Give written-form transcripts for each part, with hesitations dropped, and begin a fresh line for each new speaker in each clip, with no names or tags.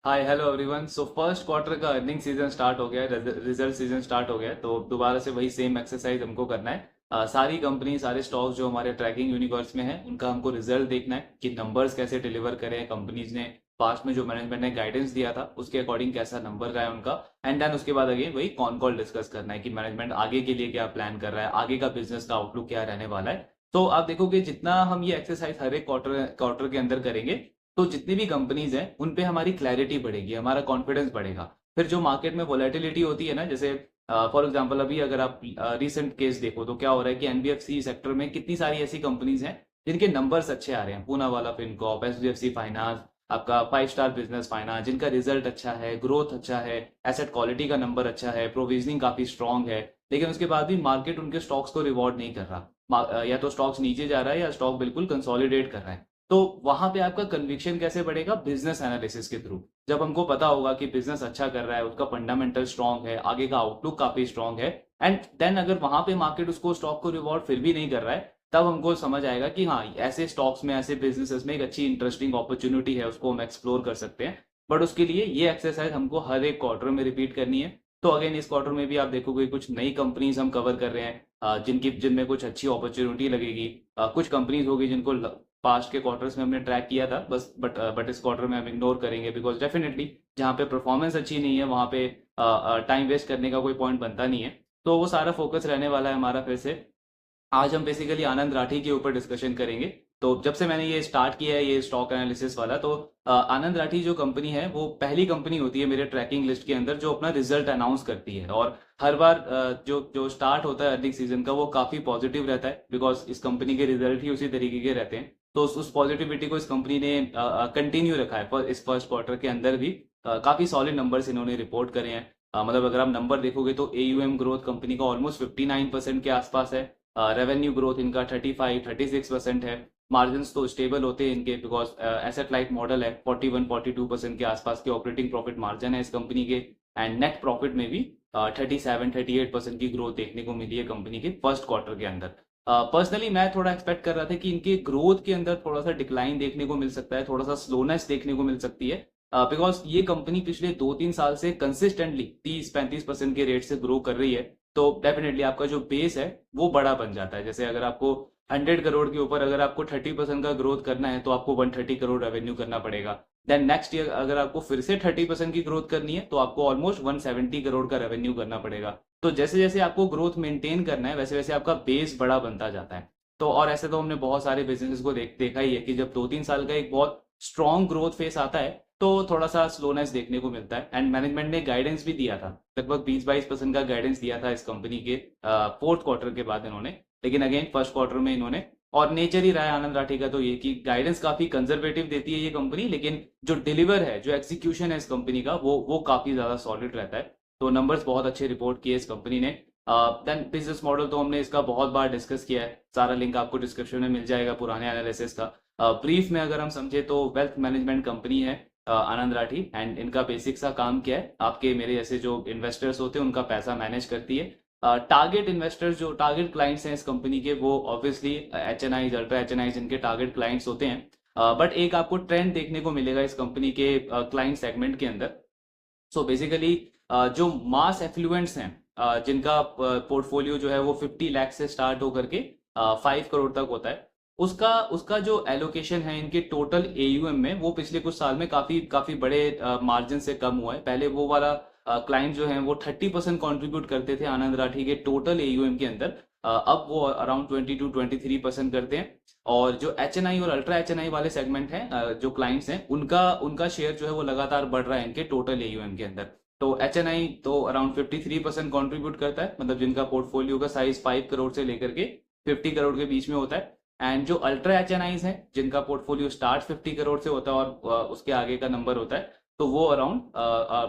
Hi hello everyone. So first quarter का earning season start हो गया है, रिजल्ट सीजन स्टार्ट हो गया है, तो दोबारा से वही सेम एक्सरसाइज हमको करना है। सारी कंपनी सारे स्टॉक्स जो हमारे ट्रैकिंग यूनिवर्स में है उनका हमको रिजल्ट देखना है कि नंबर्स कैसे डिलीवर करें कंपनीज ने। पास्ट में जो मैनेजमेंट ने गाइडेंस दिया था उसके अकॉर्डिंग कैसा नंबर रहा है उनका। एंड देन उसके बाद अगेन वही कॉन कॉल डिस्कस करना है कि मैनेजमेंट आगे के लिए क्या प्लान कर रहा है, आगे का बिजनेस का आउटलुक क्या रहने वाला है। तो आप देखोगे जितना हम ये एक्सरसाइज हर एक क्वार्टर क्वार्टर के अंदर करेंगे तो जितनी भी कंपनीज हैं उन पे हमारी क्लैरिटी बढ़ेगी, हमारा कॉन्फिडेंस बढ़ेगा। फिर जो मार्केट में वोलेटिलिटी होती है ना, जैसे फॉर एग्जांपल अभी अगर आप रिसेंट केस देखो तो क्या हो रहा है कि एनबीएफसी सेक्टर में कितनी सारी ऐसी कंपनीज हैं जिनके नंबर्स अच्छे आ रहे हैं। पूनावाला फिनकॉर्प, एचडीएफसी फाइनेंस, आपका 5 स्टार बिजनेस फाइनेंस, जिनका रिजल्ट अच्छा है, ग्रोथ अच्छा है, एसेट क्वालिटी का नंबर अच्छा है, प्रोविजनिंग काफी स्ट्रांग है। लेकिन उसके बाद भी मार्केट उनके स्टॉक्स को रिवॉर्ड नहीं कर रहा। या तो स्टॉक्स नीचे जा रहा है या स्टॉक बिल्कुल कंसोलिडेट कर रहा है। तो वहां पे आपका कन्विक्शन कैसे बढ़ेगा? बिजनेस एनालिसिस के थ्रू। जब हमको पता होगा कि बिजनेस अच्छा कर रहा है, उसका फंडामेंटल स्ट्रांग है, आगे का आउटलुक काफी स्ट्रांग है, एंड देन अगर वहां पे मार्केट उसको स्टॉक को रिवॉर्ड फिर भी नहीं कर रहा है, तब हमको समझ आएगा कि हाँ, ऐसे स्टॉक्स में, ऐसे बिजनेसेस में एक अच्छी इंटरेस्टिंग अपॉर्चुनिटी है, उसको हम एक्सप्लोर कर सकते हैं। बट उसके लिए ये एक्सरसाइज हमको हर एक क्वार्टर में रिपीट करनी है। तो अगेन इस क्वार्टर में भी आप देखोगे कुछ नई कंपनीज हम कवर कर रहे हैं, जिनमें कुछ अच्छी अपॉर्चुनिटी लगेगी। कुछ कंपनीज होगी जिनको पास्ट के क्वार्टर्स में हमने ट्रैक किया था बस, बट इस क्वार्टर में हम इग्नोर करेंगे, बिकॉज डेफिनेटली जहाँ पे परफॉर्मेंस अच्छी नहीं है वहाँ पे टाइम वेस्ट करने का कोई पॉइंट बनता नहीं है। तो वो सारा फोकस रहने वाला है हमारा। फिर से आज हम बेसिकली आनंद राठी के ऊपर डिस्कशन करेंगे। तो जब से मैंने ये स्टार्ट किया है ये स्टॉक एनालिसिस वाला, तो आनंद राठी जो कंपनी है वो पहली कंपनी होती है मेरे ट्रैकिंग लिस्ट के अंदर जो अपना रिजल्ट अनाउंस करती है। और हर बार जो जो स्टार्ट होता है अर्निंग सीजन का वो काफी पॉजिटिव रहता है, बिकॉज इस कंपनी के रिजल्ट ही उसी तरीके के रहते हैं। तो उस पॉजिटिविटी को इस कंपनी ने कंटिन्यू रखा है इस फर्स्ट क्वार्टर के अंदर भी। काफी सॉलिड नंबर्स इन्होंने रिपोर्ट करे हैं। मतलब अगर आप नंबर देखोगे तो एयूएम ग्रोथ कंपनी का ऑलमोस्ट 59% के आसपास है। रेवेन्यू ग्रोथ इनका 35-36% है। मार्जिन तो स्टेबल होते हैं इनके, बिकॉज एसेट लाइट मॉडल है। 41-42% के आसपास के ऑपरेटिंग प्रॉफिट मार्जिन है इस कंपनी के। एंड नेट प्रॉफिट में भी 37-38% की ग्रोथ देखने को मिली है कंपनी के फर्स्ट क्वार्टर के अंदर। पर्सनली मैं थोड़ा एक्सपेक्ट कर रहा था कि इनके ग्रोथ के अंदर थोड़ा सा डिक्लाइन देखने को मिल सकता है, थोड़ा सा स्लोनेस देखने को मिल सकती है, बिकॉज ये कंपनी पिछले 2-3 साल से कंसिस्टेंटली 30-35% के रेट से ग्रो कर रही है। तो डेफिनेटली आपका जो बेस है वो बड़ा बन जाता है। जैसे अगर आपको 100 करोड़ के ऊपर अगर आपको 30% का ग्रोथ करना है तो आपको 130 करोड़ रेवेन्यू करना पड़ेगा। देन नेक्स्ट ईयर अगर आपको फिर से 30% की ग्रोथ करनी है तो आपको ऑलमोस्ट 170 करोड़ का रेवेन्यू करना पड़ेगा। तो जैसे जैसे आपको ग्रोथ मेंटेन करना है वैसे वैसे आपका बेस बड़ा बनता जाता है। तो और ऐसे तो हमने बहुत सारे बिजनेसेस को देखा ही है कि जब 2-3 साल का एक बहुत स्ट्रॉन्ग ग्रोथ फेस आता है तो थोड़ा सा स्लोनेस देखने को मिलता है। एंड मैनेजमेंट ने गाइडेंस भी दिया था, लगभग 20-22% का गाइडेंस दिया था इस कंपनी के फोर्थ क्वार्टर के बाद इन्होंने। लेकिन अगेन फर्स्ट क्वार्टर में इन्होंने, और नेचर ही रहा है आनंद राठी का तो ये कि गाइडेंस काफी कंजर्वेटिव देती है ये कंपनी, लेकिन जो डिलीवर है, जो एग्जीक्यूशन है इस कंपनी का, वो काफी ज्यादा सॉलिड रहता है। तो नंबर्स बहुत अच्छे रिपोर्ट किए इस कंपनी ने। देन बिजनेस मॉडल तो हमने इसका बहुत बार डिस्कस किया है, सारा लिंक आपको डिस्क्रिप्शन में मिल जाएगा पुराने एनालिसिस का। ब्रीफ में अगर हम समझे तो वेल्थ मैनेजमेंट कंपनी है आनंद राठी। एंड इनका बेसिक सा काम क्या है, आपके मेरे जैसे जो इन्वेस्टर्स होते हैं उनका पैसा मैनेज करती है। टारगेट इन्वेस्टर्स, जो टारगेट क्लाइंट्स हैं इस कंपनी के, वो ऑब्वियसली एचएनआईज, अल्ट्रा एचएनआईज इनके टारगेट क्लाइंट्स होते हैं। बट एक आपको ट्रेंड देखने को मिलेगा इस कंपनी के क्लाइंट सेगमेंट के अंदर। सो बेसिकली जो मास एफ्लुएंट्स हैं, जिनका पोर्टफोलियो जो है वो 50 लाख से स्टार्ट होकर के 5 करोड़ तक होता है, उसका उसका जो एलोकेशन है इनके टोटल एयूएम में, वो पिछले कुछ साल में काफी काफी बड़े मार्जिन से कम हुआ है। पहले वो वाला क्लाइंट जो है वो 30% कॉन्ट्रीब्यूट करते थे आनंद राठी के टोटल एयूएम के अंदर। अब वो अराउंड 22-23% करते हैं। और जो एचएनआई और अल्ट्रा एचएनआई वाले सेगमेंट हैं, जो क्लाइंट्स हैं, उनका उनका शेयर जो है वो लगातार बढ़ रहा है इनके टोटल एयूएम के अंदर। तो एचएनआई तो अराउंड 53% कॉन्ट्रीब्यूट करता है, मतलब जिनका पोर्टफोलियो का साइज 5 करोड़ से लेकर के 50 करोड़ के बीच में होता है। एंड जो अल्ट्रा एचएनआईज हैं जिनका पोर्टफोलियो स्टार्ट 50 करोड़ से होता है और उसके आगे का नंबर होता है, तो वो अराउंड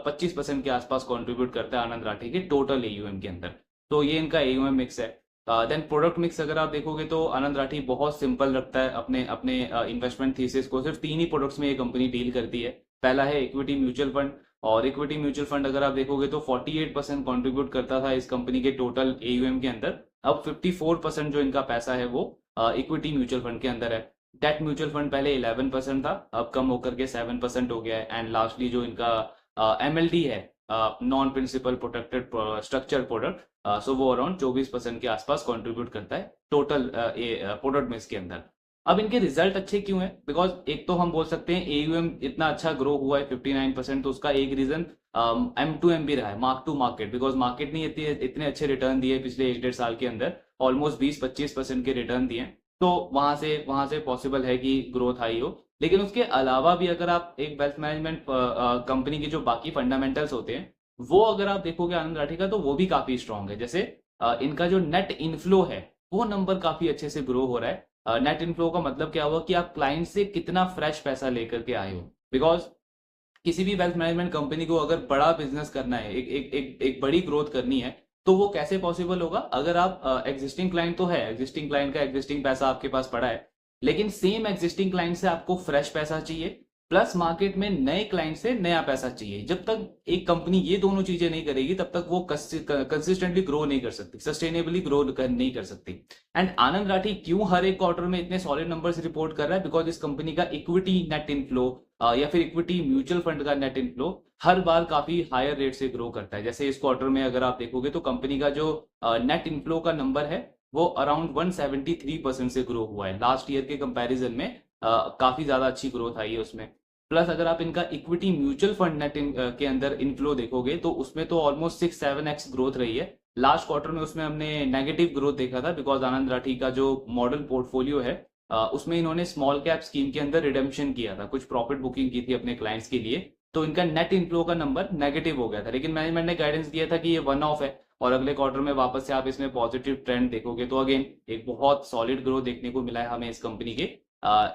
25% के आसपास कॉन्ट्रीब्यूट करता है आनंद राठी के टोटल एयूएम के अंदर। तो ये इनका एयूएम मिक्स है। देन प्रोडक्ट मिक्स अगर आप देखोगे तो आनंद राठी बहुत सिंपल रखता है अपने अपने इन्वेस्टमेंट थीसिस को। सिर्फ 3 ही प्रोडक्ट्स में ये कंपनी डील करती है। पहला है इक्विटी म्यूचुअल फंड, और इक्विटी म्यूचुअल फंड अगर आप देखोगे तो 48% कॉन्ट्रीब्यूट करता था इस कंपनी के टोटल एयूएम के अंदर। अब 54% जो इनका पैसा है वो इक्विटी म्यूचुअल फंड के अंदर है। डेट म्यूचुअल फंड पहले 11% था, अब कम होकर के 7% हो गया है। एंड लास्टली जो इनका MLD है, non principal protected structure product, so वो अराउंड 24% के आसपास कंट्रीब्यूट करता है टोटल प्रोडक्ट मिक्स के अंदर। अब इनके रिजल्ट अच्छे क्यों है? बिकॉज एक तो हम बोल सकते हैं AUM इतना अच्छा ग्रो हुआ है 59%, तो उसका एक रीजन M2M भी रहा है, mark to market. Because market ने इतने अच्छे रिटर्न दिए पिछले 1-1.5 साल के अंदर, ऑलमोस्ट 20-25% के रिटर्न दिए, तो वहां से पॉसिबल है कि ग्रोथ आई हो। लेकिन उसके अलावा भी अगर आप एक वेल्थ मैनेजमेंट कंपनी के जो बाकी फंडामेंटल्स होते हैं वो अगर आप देखोगे आनंद राठी का, तो वो भी काफी स्ट्रांग है। जैसे इनका जो नेट इनफ्लो है वो नंबर काफी अच्छे से ग्रो हो रहा है। नेट इनफ्लो का मतलब क्या हुआ कि आप क्लाइंट से कितना फ्रेश पैसा लेकर के आए हो। बिकॉज किसी भी वेल्थ मैनेजमेंट कंपनी को अगर बड़ा बिजनेस करना है, एक बड़ी ग्रोथ करनी है, तो वो कैसे पॉसिबल होगा? अगर आप एग्जिस्टिंग क्लाइंट तो है, एग्जिस्टिंग क्लाइंट का एग्जिस्टिंग पैसा आपके पास पड़ा है, लेकिन सेम एग्जिस्टिंग क्लाइंट से आपको फ्रेश पैसा चाहिए, प्लस मार्केट में नए क्लाइंट से नया पैसा चाहिए। जब तक एक कंपनी ये दोनों चीजें नहीं करेगी तब तक वो कंसिस्टेंटली ग्रो नहीं कर सकती, सस्टेनेबली ग्रो नहीं कर सकती। एंड आनंद राठी क्यों हर एक क्वार्टर में इतने सॉलिड नंबर्स रिपोर्ट कर रहा है? बिकॉज इस कंपनी का इक्विटी नेट इनफ्लो या फिर इक्विटी म्यूचुअल फंड का नेट इनफ्लो हर बार काफी हायर रेट से ग्रो करता है। जैसे इस क्वार्टर में अगर आप देखोगे तो कंपनी का जो नेट इनफ्लो का नंबर है वो अराउंड 173% से ग्रो हुआ है। लास्ट ईयर के कंपैरिजन में काफी ज्यादा अच्छी ग्रोथ आई है उसमें। प्लस अगर आप इनका इक्विटी म्यूचुअल फंड नेट के अंदर इनफ्लो देखोगे तो उसमें तो ऑलमोस्ट 6-7x ग्रोथ रही है। लास्ट क्वार्टर में उसमें हमने नेगेटिव ग्रोथ देखा था, बिकॉज आनंद राठी का जो मॉडल पोर्टफोलियो है उसमें इन्होंने स्मॉल कैप स्कीम के अंदर रिडेम्पशन किया था, कुछ प्रॉफिट बुकिंग की थी अपने क्लाइंट्स के लिए, तो इनका नेट इनफ्लो का नंबर नेगेटिव हो गया था। लेकिन मैनेजमेंट ने गाइडेंस दिया था कि ये वन ऑफ है, और अगले क्वार्टर में वापस से आप इसमें पॉजिटिव ट्रेंड देखोगे तो अगेन एक बहुत सॉलिड ग्रोथ देखने को मिला है हमें इस कंपनी के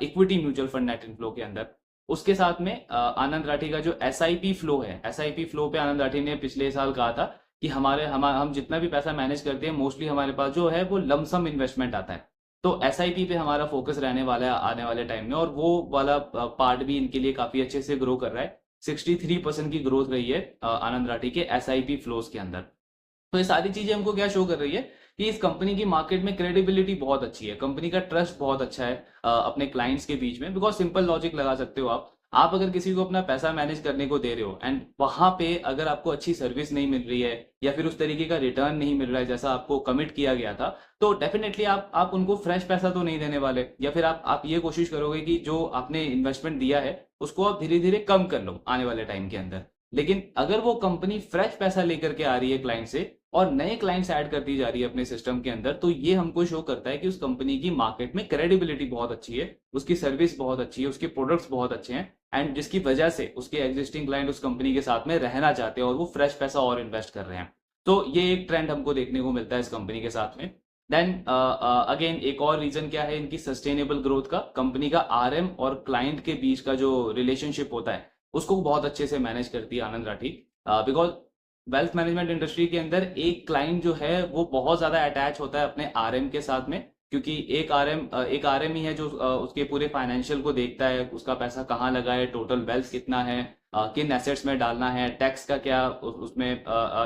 equity mutual fund net inflow के अंदर। उसके साथ में आनंद राठी का जो SIP फ्लो है, SIP फ्लो पे आनंद राठी ने पिछले साल कहा था कि हम जितना भी पैसा मैनेज करते हैं मोस्टली हमारे पास जो है वो लमसम इन्वेस्टमेंट आता है, तो SIP पे हमारा फोकस रहने वाला है आने वाले टाइम में, और वो वाला पार्ट भी इनके लिए काफी अच्छे से ग्रो कर रहा है। 63% की ग्रोथ रही है आनंद राठी के SIP फ्लोज के अंदर। तो ये सारी चीजें हमको क्या शो कर रही है कि इस कंपनी की मार्केट में क्रेडिबिलिटी बहुत अच्छी है, कंपनी का ट्रस्ट बहुत अच्छा है अपने क्लाइंट्स के बीच में। बिकॉज सिंपल लॉजिक लगा सकते हो आप अगर किसी को अपना पैसा मैनेज करने को दे रहे हो एंड वहां पे अगर आपको अच्छी सर्विस नहीं मिल रही है या फिर उस तरीके का रिटर्न नहीं मिल रहा है जैसा आपको कमिट किया गया था, तो डेफिनेटली आप उनको फ्रेश पैसा तो नहीं देने वाले, या फिर आप ये कोशिश करोगे कि जो आपने इन्वेस्टमेंट दिया है उसको आप धीरे धीरे कम कर लो आने वाले टाइम के अंदर। लेकिन अगर वो कंपनी फ्रेश पैसा लेकर के आ रही है क्लाइंट से और नए क्लाइंट्स ऐड करती जा रही है अपने सिस्टम के अंदर, तो ये हमको शो करता है कि उस कंपनी की मार्केट में क्रेडिबिलिटी बहुत अच्छी है, उसकी सर्विस बहुत अच्छी है, उसके प्रोडक्ट्स बहुत अच्छे हैं, एंड जिसकी वजह से उसके एग्जिस्टिंग क्लाइंट उस कंपनी के साथ में रहना चाहते हैं और वो फ्रेश पैसा और इन्वेस्ट कर रहे हैं। तो ये एक ट्रेंड हमको देखने को मिलता है इस कंपनी के साथ में। देन अगेन एक और रीजन क्या है इनकी सस्टेनेबल ग्रोथ का? कंपनी का RM और क्लाइंट के बीच का जो रिलेशनशिप होता है उसको बहुत अच्छे से मैनेज करती है Anand Rathi. Because wealth management industry के अंदर एक क्लाइंट जो है वो बहुत ज्यादा अटैच होता है अपने RM के साथ में, क्योंकि एक RM ही है जो उसके पूरे फाइनेंशियल को देखता है, उसका पैसा कहाँ लगा है, टोटल वेल्थ कितना है, किन एसेट्स में डालना है, टैक्स का क्या उसमें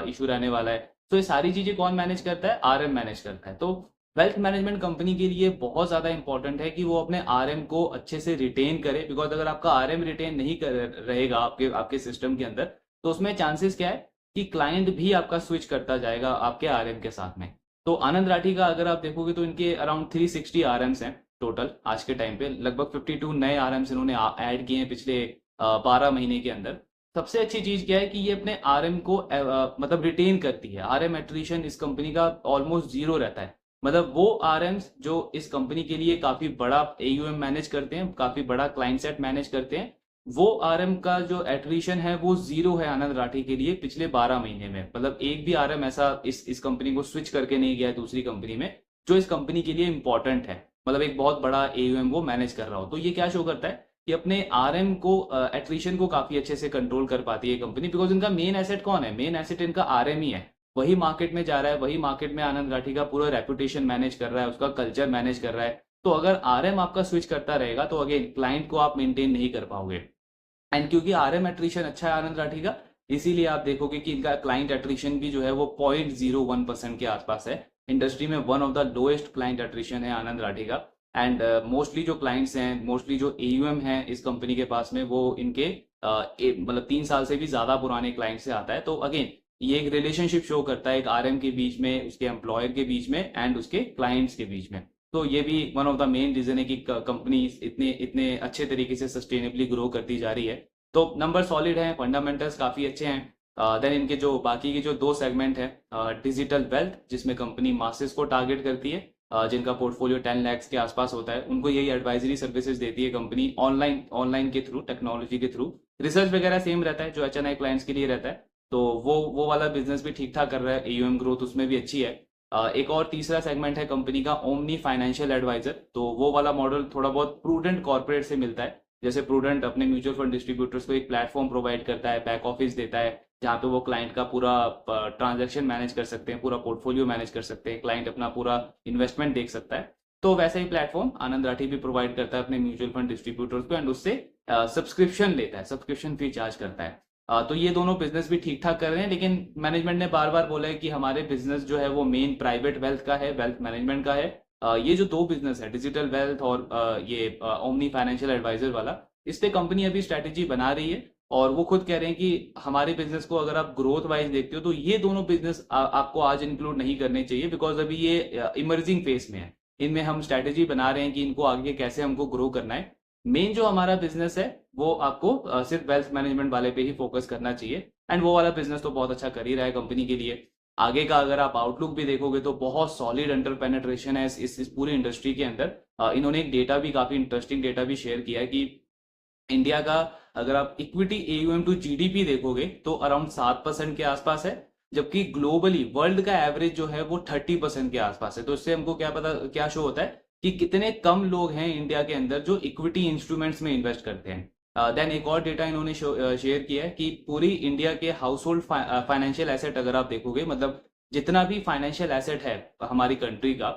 इशू रहने वाला है। तो ये सारी चीजें कौन मैनेज करता है? RM मैनेज करता है। तो वेल्थ मैनेजमेंट कंपनी के लिए बहुत ज्यादा इंपॉर्टेंट है कि वो अपने RM को अच्छे से रिटेन करे। बिकॉज अगर आपका RM रिटेन नहीं कर रहेगा आपके सिस्टम के अंदर, तो उसमें चांसेस क्या है कि क्लाइंट भी आपका स्विच करता जाएगा आपके RM के साथ में। तो आनंद राठी का अगर आप देखोगे तो इनके अराउंड 360 RMs हैं टोटल आज के टाइम पे, लगभग 52 नए RMs इन्होंने ऐड किए हैं पिछले 12 महीने के अंदर। सबसे अच्छी चीज क्या है कि ये अपने RM को मतलब रिटेन करती है। RM एट्रिशन इस कंपनी का ऑलमोस्ट 0 रहता है। मतलब वो RMs जो इस कंपनी के लिए काफी बड़ा AUM मैनेज करते हैं, काफी बड़ा क्लाइंट सेट मैनेज करते हैं, वो RM का जो एट्रिशन है वो 0 है आनंद राठी के लिए पिछले 12 महीने में। मतलब एक भी RM ऐसा इस कंपनी को स्विच करके नहीं गया है दूसरी कंपनी में, जो इस कंपनी के लिए इंपॉर्टेंट है, मतलब एक बहुत बड़ा AUM वो मैनेज कर रहा हो। तो ये क्या शो करता है कि अपने RM को एट्रिशन को काफी अच्छे से कंट्रोल कर पाती है कंपनी। बिकॉज इनका मेन एसेट कौन है? मेन एसेट इनका RM ही है, वही मार्केट में जा रहा है, वही मार्केट में आनंद राठी का पूरा रेपुटेशन मैनेज कर रहा है, उसका कल्चर मैनेज कर रहा है। तो अगर RM आपका स्विच करता रहेगा तो अगेन क्लाइंट को आप मेंटेन नहीं कर पाओगे। एंड क्योंकि RM एट्रिशन अच्छा है आनंद राठी का, इसीलिए आप देखोगे कि इनका क्लाइंट एट्रिशन भी जो है वो 0.01% के आसपास है। इंडस्ट्री में one of the lowest client attrition है आनंद राठी का। एंड मोस्टली जो क्लाइंट्स हैं, मोस्टली जो एयूएम है इस कंपनी के पास में, वो इनके मतलब 3 साल से भी ज्यादा पुराने क्लाइंट से आता है। तो अगेन ये एक रिलेशनशिप शो करता है एक आरएम के बीच में, उसके एम्प्लॉयर के बीच में एंड उसके क्लाइंट्स के बीच में। तो ये भी one of the main reason है कि कंपनी इतने इतने अच्छे तरीके से सस्टेनेबली ग्रो करती जा रही है। तो नंबर सॉलिड हैं, फंडामेंटल्स काफी अच्छे हैं। देन इनके जो बाकी के जो 2 सेगमेंट है, डिजिटल वेल्थ जिसमें कंपनी मासेस को टारगेट करती है, जिनका पोर्टफोलियो 10 लाख के आसपास होता है, उनको यही एडवाइजरी सर्विसेज देती है कंपनी ऑनलाइन के थ्रू, टेक्नोलॉजी के थ्रू। रिसर्च वगैरह सेम रहता है जो एचएनआई क्लाइंट्स के लिए रहता है। तो वो वाला बिजनेस भी ठीक ठाक कर रहा है, एयूएम ग्रोथ उसमें भी अच्छी है। एक और तीसरा सेगमेंट है कंपनी का ओमनी फाइनेंशियल एडवाइजर। तो वो वाला मॉडल थोड़ा बहुत प्रूडेंट कॉर्पोरेट से मिलता है। जैसे प्रूडेंट अपने म्यूचुअल फंड डिस्ट्रीब्यूटर्स को एक प्लेटफॉर्म प्रोवाइड करता है, बैक ऑफिस देता है, जहाँ पे वो क्लाइंट का पूरा ट्रांजैक्शन मैनेज कर सकते हैं, पूरा पोर्टफोलियो मैनेज कर सकते हैं, क्लाइंट अपना पूरा इन्वेस्टमेंट देख सकता है। तो वैसा ही प्लेटफॉर्म आनंद राठी भी प्रोवाइड करता है अपने म्यूचुअल फंड डिस्ट्रीब्यूटर्स को, एंड उससे सब्सक्रिप्शन लेता है, सब्सक्रिप्शन फी चार्ज करता है। तो ये दोनों बिजनेस भी ठीक ठाक कर रहे हैं, लेकिन मैनेजमेंट ने बार बार बोला है कि हमारे बिजनेस जो है वो मेन प्राइवेट वेल्थ का है, वेल्थ मैनेजमेंट का है। ये जो 2 बिजनेस है, डिजिटल वेल्थ और ये ओमनी फाइनेंशियल एडवाइजर वाला, इस पे कंपनी अभी स्ट्रेटेजी बना रही है। और वो खुद कह रहे हैं कि हमारे बिजनेस को अगर आप ग्रोथ वाइज देखते हो तो ये दोनों बिजनेस आपको आज इंक्लूड नहीं करने चाहिए, बिकॉज अभी ये इमर्जिंग फेस में है। इनमें हम स्ट्रेटेजी बना रहे हैं कि इनको आगे कैसे हमको ग्रो करना है। मेन जो हमारा बिजनेस है वो आपको सिर्फ वेल्थ मैनेजमेंट वाले पे ही फोकस करना चाहिए, एंड वो वाला बिजनेस तो बहुत अच्छा कर ही रहा है कंपनी के लिए। आगे का अगर आप आउटलुक भी देखोगे तो बहुत सॉलिड अंडर पेनेट्रेशन है इस पूरी इंडस्ट्री के अंदर। इन्होंने एक डेटा भी, काफी इंटरेस्टिंग डेटा भी शेयर किया है कि इंडिया का अगर आप इक्विटी एयूएम टू जीडीपी देखोगे तो अराउंड 7% के आसपास है, जबकि ग्लोबली वर्ल्ड का एवरेज जो है वो 30% के आसपास है। तो इससे हमको क्या शो होता है कि कितने कम लोग हैं इंडिया के अंदर जो इक्विटी इंस्ट्रूमेंट्स में इन्वेस्ट करते हैं। देन एक और डेटा इन्होंने शेयर किया है कि पूरी इंडिया के हाउस होल्ड फाइनेंशियल एसेट अगर आप देखोगे, मतलब जितना भी फाइनेंशियल एसेट है हमारी कंट्री का,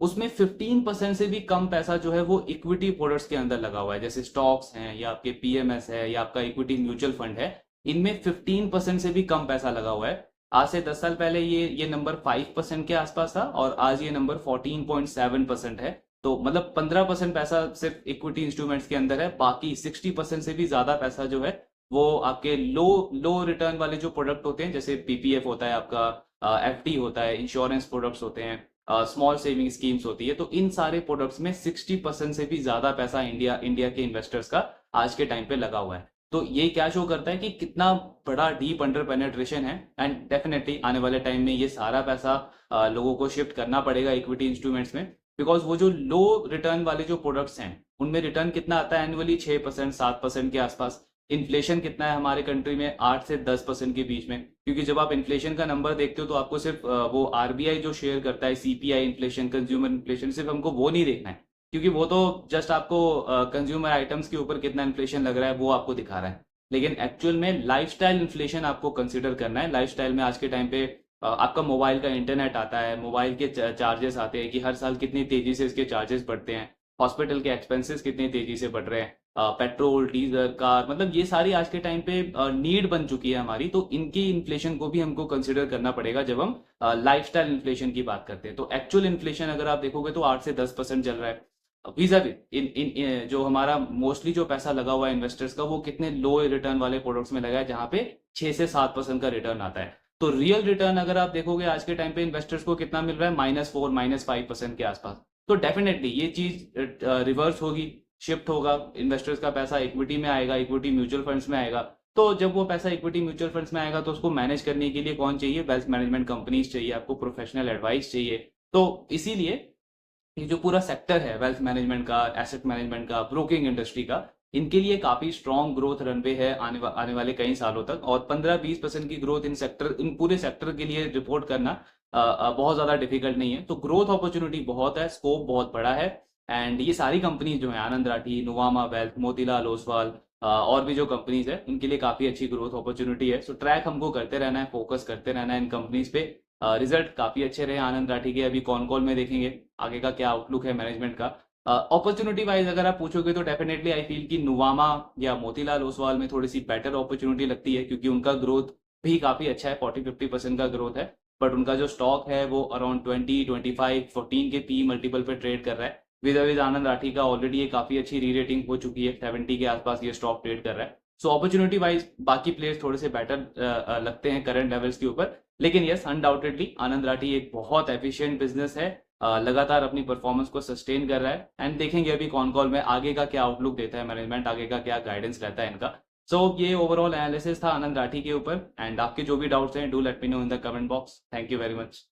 उसमें 15% से भी कम पैसा जो है वो इक्विटी प्रोडक्ट्स के अंदर लगा हुआ है। जैसे स्टॉक्स हैं या आपके पीएमएस है या आपका इक्विटी म्यूचुअल फंड है, इनमें 15% से भी कम पैसा लगा हुआ है। आज से 10 साल पहले ये नंबर 5% के आसपास था, और आज ये नंबर 14.7% है। तो मतलब 15% पैसा सिर्फ इक्विटी इंस्ट्रूमेंट्स के अंदर है, बाकी 60% से भी ज्यादा पैसा जो है वो आपके लो रिटर्न वाले जो प्रोडक्ट होते हैं, जैसे पीपीएफ होता है आपका, एफडी होता है, इंश्योरेंस प्रोडक्ट्स होते हैं, स्मॉल सेविंग स्कीम्स होती है। तो इन सारे प्रोडक्ट्स में 60% से भी ज्यादा पैसा इंडिया के इन्वेस्टर्स का आज के टाइम पे लगा हुआ है। तो ये क्या शो करता है कि कितना बड़ा डीप अंडर पेनेट्रेशन है, एंड डेफिनेटली आने वाले टाइम में ये सारा पैसा लोगों को शिफ्ट करना पड़ेगा इक्विटी इंस्ट्रूमेंट्स में, बिकॉज वो जो लो रिटर्न वाले जो प्रोडक्ट्स हैं उनमें रिटर्न कितना आता है एनुअली, 6% 7% के आसपास। इन्फ्लेशन कितना है हमारे कंट्री में, 8 से 10% के बीच में। क्योंकि जब आप इन्फ्लेशन का नंबर देखते हो तो आपको सिर्फ वो आरबीआई जो शेयर करता है सीपीआई इन्फ्लेशन, कंज्यूमर इन्फ्लेशन, सिर्फ हमको वो नहीं देखना है, क्योंकि वो तो जस्ट आपको कंज्यूमर आइटम्स के ऊपर कितना इन्फ्लेशन लग रहा है वो आपको दिखा रहा है। लेकिन एक्चुअल में लाइफस्टाइल इन्फ्लेशन आपको कंसिडर करना है। लाइफस्टाइल में आज के टाइम पे आपका मोबाइल का इंटरनेट आता है, मोबाइल के चार्जेस आते हैं कि हर साल कितनी तेजी से इसके चार्जेस बढ़ते हैं, हॉस्पिटल के एक्सपेंसेस कितनी तेजी से बढ़ रहे हैं, पेट्रोल डीजल कार, मतलब ये सारी आज के टाइम पे नीड बन चुकी है हमारी। तो इनकी इन्फ्लेशन को भी हमको कंसिडर करना पड़ेगा जब हम लाइफस्टाइल इन्फ्लेशन की बात करते हैं। तो एक्चुअल इन्फ्लेशन अगर आप देखोगे तो 8 से 10% चल रहा है। वीजा भी इन जो हमारा मोस्टली जो पैसा लगा हुआ है इन्वेस्टर्स का, वो कितने लो रिटर्न वाले प्रोडक्ट्स में लगा है, जहां पे 6 से 7% का रिटर्न आता है। तो रियल रिटर्न अगर आप देखोगे आज के टाइम पे इन्वेस्टर्स को कितना मिल रहा है, -4 -5% के आसपास। तो डेफिनेटली ये चीज रिवर्स होगी, शिफ्ट होगा, इन्वेस्टर्स का पैसा इक्विटी में आएगा, इक्विटी म्यूचुअल फंड्स में आएगा। तो जब वो पैसा इक्विटी म्यूचुअल फंड्स में आएगा तो उसको मैनेज करने के लिए कौन चाहिए, वेल्थ मैनेजमेंट कंपनीज चाहिए, आपको प्रोफेशनल एडवाइस चाहिए। तो इसीलिए ये जो पूरा सेक्टर है वेल्थ मैनेजमेंट का, एसेट मैनेजमेंट का, ब्रोकिंग इंडस्ट्री का, इनके लिए काफी स्ट्रॉन्ग ग्रोथ रनवे है आने वाले कई सालों तक। और 15-20% की ग्रोथ इन पूरे सेक्टर के लिए रिपोर्ट करना बहुत ज्यादा डिफिकल्ट नहीं है। तो ग्रोथ अपॉर्चुनिटी बहुत है, स्कोप बहुत बड़ा है। एंड ये सारी कंपनीज जो है, आनंद राठी, नुवामा वेल्थ, मोतीलाल ओसवाल, और भी जो कंपनीज है, इनके लिए काफी अच्छी ग्रोथ अपॉर्चुनिटी है। सो ट्रैक हमको करते रहना है, फोकस करते रहना है इन कंपनीज पे। रिजल्ट काफी अच्छे रहे आनंद राठी के, अभी कॉन कॉल में देखेंगे आगे का क्या आउटलुक है मैनेजमेंट का। अपॉर्चुनिटी वाइज अगर आप पूछोगे तो डेफिनेटली आई फील कि नुवामा या मोतीलाल ओसवाल में थोड़ी सी बेटर अपॉर्चुनिटी लगती है, क्योंकि उनका ग्रोथ भी काफी अच्छा है, 40-50% का ग्रोथ है। बट उनका जो स्टॉक है वो अराउंड 20-25-14 के पी मल्टीपल पे ट्रेड कर रहा है। विद आनंद राठी का ऑलरेडी ये काफी अच्छी री रेटिंग हो चुकी है, 70 के आसपास ये स्टॉक ट्रेड कर रहा है। सो अपॉर्चुनिटी वाइज बाकी प्लेयर्स थोड़े से बेटर लगते हैं करंट लेवल्स के ऊपर, लेकिन यस अनडाउटेडली आनंद राठी एक बहुत एफिशिएंट बिजनेस है, लगातार अपनी परफॉर्मेंस को सस्टेन कर रहा है। एंड देखेंगे अभी कॉन कॉल में आगे का क्या आउटलुक देता है मैनेजमेंट, आगे का क्या गाइडेंस रहता है इनका। सो ये ओवरऑल एनालिसिस था आनंद राठी के ऊपर, एंड आपके जो भी डाउट्स हैं do let me know in the comment box. Thank you very much.